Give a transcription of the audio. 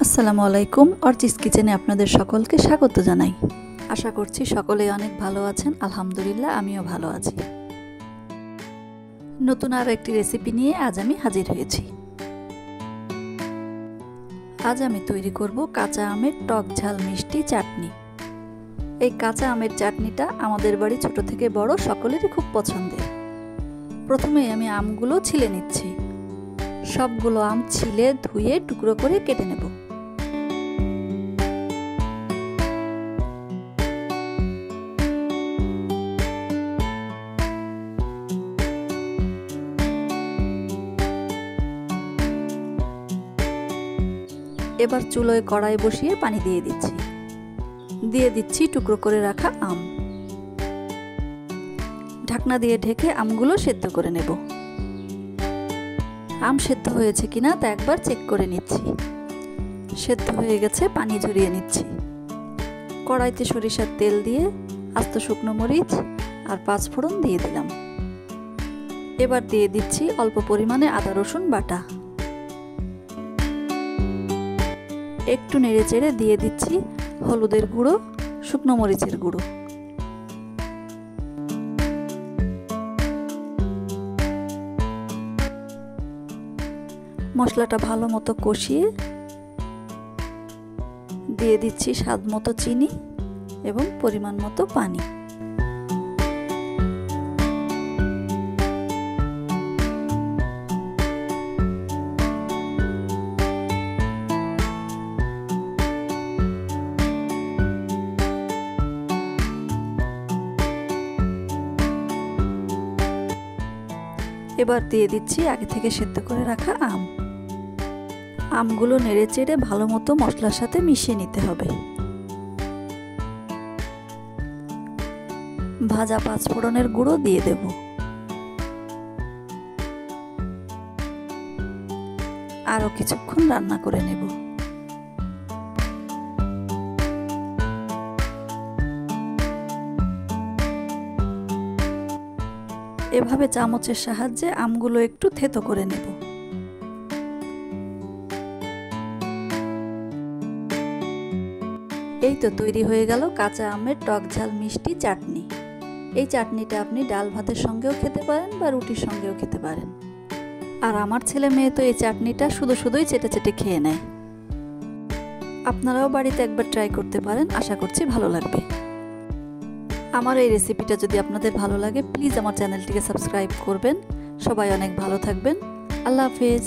আসসালামু আলাইকুম। অর্চিস কিচেনে আপনাদের সকলকে স্বাগত জানাই। আশা করছি সকলেই অনেক ভালো আছেন। আলহামদুলিল্লাহ আমিও ভালো আছি। নতুন আরও একটি রেসিপি নিয়ে আজ আমি হাজির হয়েছি। আজ আমি তৈরি করব কাঁচা আমের টক ঝাল মিষ্টি চাটনি। এই কাঁচা আমের চাটনিটা আমাদের বাড়ি ছোট থেকে বড় সকলেরই খুব পছন্দের। প্রথমে আমি আমগুলো ছিলে নিচ্ছি। সবগুলো আম ছিলে ধুয়ে টুকরো করে কেটে নেব। এবার চুলোয় কড়াই বসিয়ে পানি দিয়ে দিচ্ছি টুকরো করে রাখা আম। ঢাকনা দিয়ে ঢেকে আমগুলো সেদ্ধ করে নেব। আম সেদ্ধ হয়েছে কিনা তা একবার চেক করে নিচ্ছি। সেদ্ধ হয়ে গেছে, পানি ঝরিয়ে নিচ্ছি। কড়াইতে সরিষার তেল দিয়ে আস্ত শুকনো মরিচ আর 5 ফোড়ন দিয়ে দিলাম। এবার দিয়ে দিচ্ছি অল্প পরিমাণে আদা রসুন বাটা। একটু নেড়ে চেড়ে দিয়ে দিচ্ছি হলুদের গুঁড়ো, শুকনো মরিচের গুঁড়ো। মশলাটা ভালো মতো কষিয়ে দিয়ে দিচ্ছি স্বাদ মতো চিনি এবং পরিমাণ মতো পানি। এবার দিয়ে দিচ্ছি আগে থেকে সেদ্ধ করে রাখা আম। আমগুলো নেড়ে চেড়ে ভালো মতো মশলার সাথে মিশিয়ে নিতে হবে। ভাজা 5 ফোড়নের গুঁড়ো দিয়ে দেব। আরও কিছুক্ষণ রান্না করে নেব। এভাবে চামচের সাহায্যে আমগুলো একটু থেতো করে নেব। এই তো তৈরি হয়ে গেল কাঁচা আমের টক ঝাল মিষ্টি চাটনি। এই চাটনিটা আপনি ডাল ভাতের সঙ্গেও খেতে পারেন বা রুটির সঙ্গেও খেতে পারেন। আর আমার ছেলে মেয়ে তো এই চাটনিটা শুধুই চেটে চেটে খেয়ে নেয়। আপনারাও বাড়িতে একবার ট্রাই করতে পারেন, আশা করছি ভালো লাগবে। আমার এই রেসিপিটা যদি আপনাদের ভালো লাগে প্লিজ আমার চ্যানেলটিকে সাবস্ক্রাইব করবেন। সবাই অনেক ভালো থাকবেন। আল্লাহ হাফেজ।